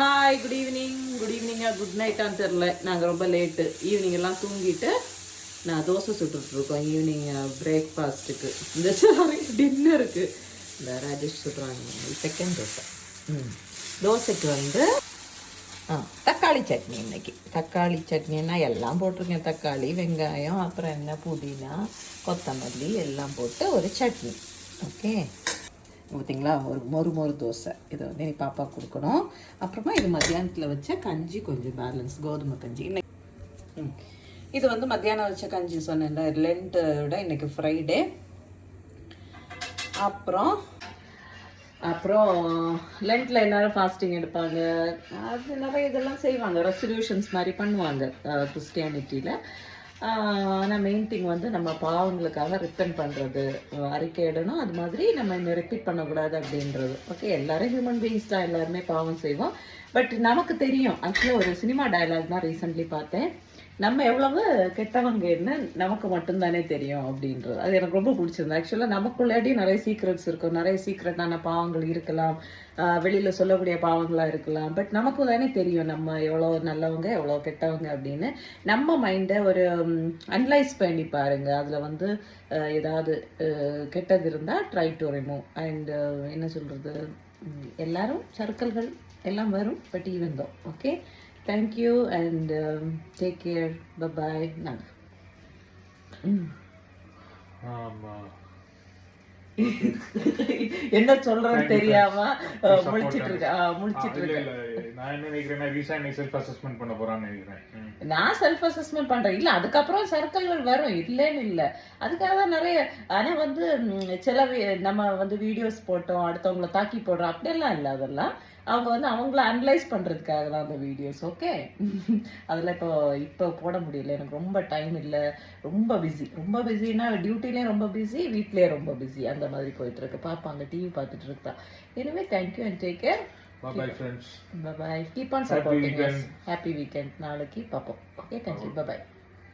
Hi, good ஈவினிங்கா good நைட்டான்னு தெரில. நாங்கள் ரொம்ப லேட்டு ஈவினிங் எல்லாம் தூங்கிட்டு நான் தோசை சுட்டுட்ருக்கோம் ஈவினிங் பிரேக்ஃபாஸ்ட்டுக்கு. இந்த சாரி டின்னருக்கு இந்த ராஜேஷ் சுட்டுறாங்க செகண்ட் தோசை. தோசைக்கு வந்து தக்காளி சட்னி. இன்னைக்கு தக்காளி சட்னின்னா எல்லாம் போட்டிருக்கேன். தக்காளி, வெங்காயம், அப்புறம் என்ன புதினா, கொத்தமல்லி எல்லாம் போட்டு ஒரு சட்னி. ஓகே, பார்த்தீங்களா? ஒரு மொறு தோசை. இதை வந்து நீ பாப்பா கொடுக்கணும். அப்புறமா இது மத்தியானத்தில் வச்ச கஞ்சி, கொஞ்சம் பேலன்ஸ் கோதுமை கஞ்சி. இன்னைக்கு இது வந்து மத்தியானம் வச்ச கஞ்சி சொன்னேன்ல, லென்ட்டோட இன்னைக்கு ஃப்ரைடே. அப்புறம் லென்ட்டில் எல்லோரும் ஃபாஸ்டிங் எடுப்பாங்க. அது நிறைய இதெல்லாம் செய்வாங்க, ரெசல்யூஷன்ஸ் மாதிரி பண்ணுவாங்க கிறிஸ்டியானிட்டியில். ஆனால் மெயின் திங் வந்து நம்ம பாவங்களுக்காக ரிப்பன் பண்ணுறது, அறிக்கையிடணும். அது மாதிரி நம்ம இன்னும் ரிப்பீட் பண்ணக்கூடாது அப்படின்றது. ஓகே, எல்லோரும் ஹியூமன் பீயிங்ஸ் தான், எல்லாருமே பாவம் செய்வோம். பட் நமக்கு தெரியும். ஆக்சுவலாக ஒரு சினிமா டயலாக் தான் ரீசெண்ட்லி பார்த்தேன். நம்ம எவ்வளவு கெட்டவங்கன்னு நமக்கு மட்டும்தானே தெரியும் அப்படின்றது. அது எனக்கு ரொம்ப பிடிச்சிருந்தது. ஆக்சுவலாக நமக்குள்ளாடி நிறைய சீக்ரெட்ஸ் இருக்கும், நிறைய சீக்ரெட்டான பாவங்கள் இருக்கலாம், வெளியில் சொல்லக்கூடிய பாவங்களாக இருக்கலாம். பட் நமக்கு தானே தெரியும் நம்ம எவ்வளோ நல்லவங்க எவ்வளோ கெட்டவங்க அப்படின்னு. நம்ம மைண்டை ஒரு அனலைஸ் பண்ணி பாருங்க. அதில் வந்து ஏதாவது கெட்டது இருந்தால் ட்ரை டு ரிமூவ். அண்ட் என்ன சொல்கிறது, எல்லாரும் சர்க்கிள்கள் எல்லாம் வரும். But even though okay, thank you and take care. Bye bye. Nana. என்ன சொல்றேன்னு தெரியாம முழிச்சிட்டு இருக்கேன். நான் என்ன நினைக்கிறேன், ரீசன்ட் செல்ஃப் அசஸ்மென்ட் பண்ண போறான்னு நினைக்கிறேன். நான் செல்ஃப் அசஸ்மென்ட் பண்றேன். இல்ல, அதுக்கப்புறம் சர்க்கிள்கள் வரும், இல்லைன்னு இல்லை. அதுக்காக தான் நிறைய. ஆனா வந்து சில நம்ம வந்து வீடியோஸ் போட்டோம், அடுத்தவங்களை தாக்கி போடுறோம், அப்படியெல்லாம் இல்லை. அதெல்லாம் அவங்க வந்து அவங்கள அனலைஸ் பண்ணுறதுக்காக தான் அந்த வீடியோஸ். ஓகே, அதில் இப்போ போட முடியல, எனக்கு ரொம்ப டைம் இல்லை, ரொம்ப பிஸினா டியூட்டிலேயும் ரொம்ப பிஸி, வீட்லேயே ரொம்ப பிஸி, அந்த மாதிரி போயிட்டுருக்கு. பாப்பா அங்கே டிவி பார்த்துட்டு இருக்கா. Anyway, thank you and take care. Bye friends. Bye. Keep on supporting us. Happy weekend. நாளைக்கு பார்ப்போம். Okay, thank you. Bye.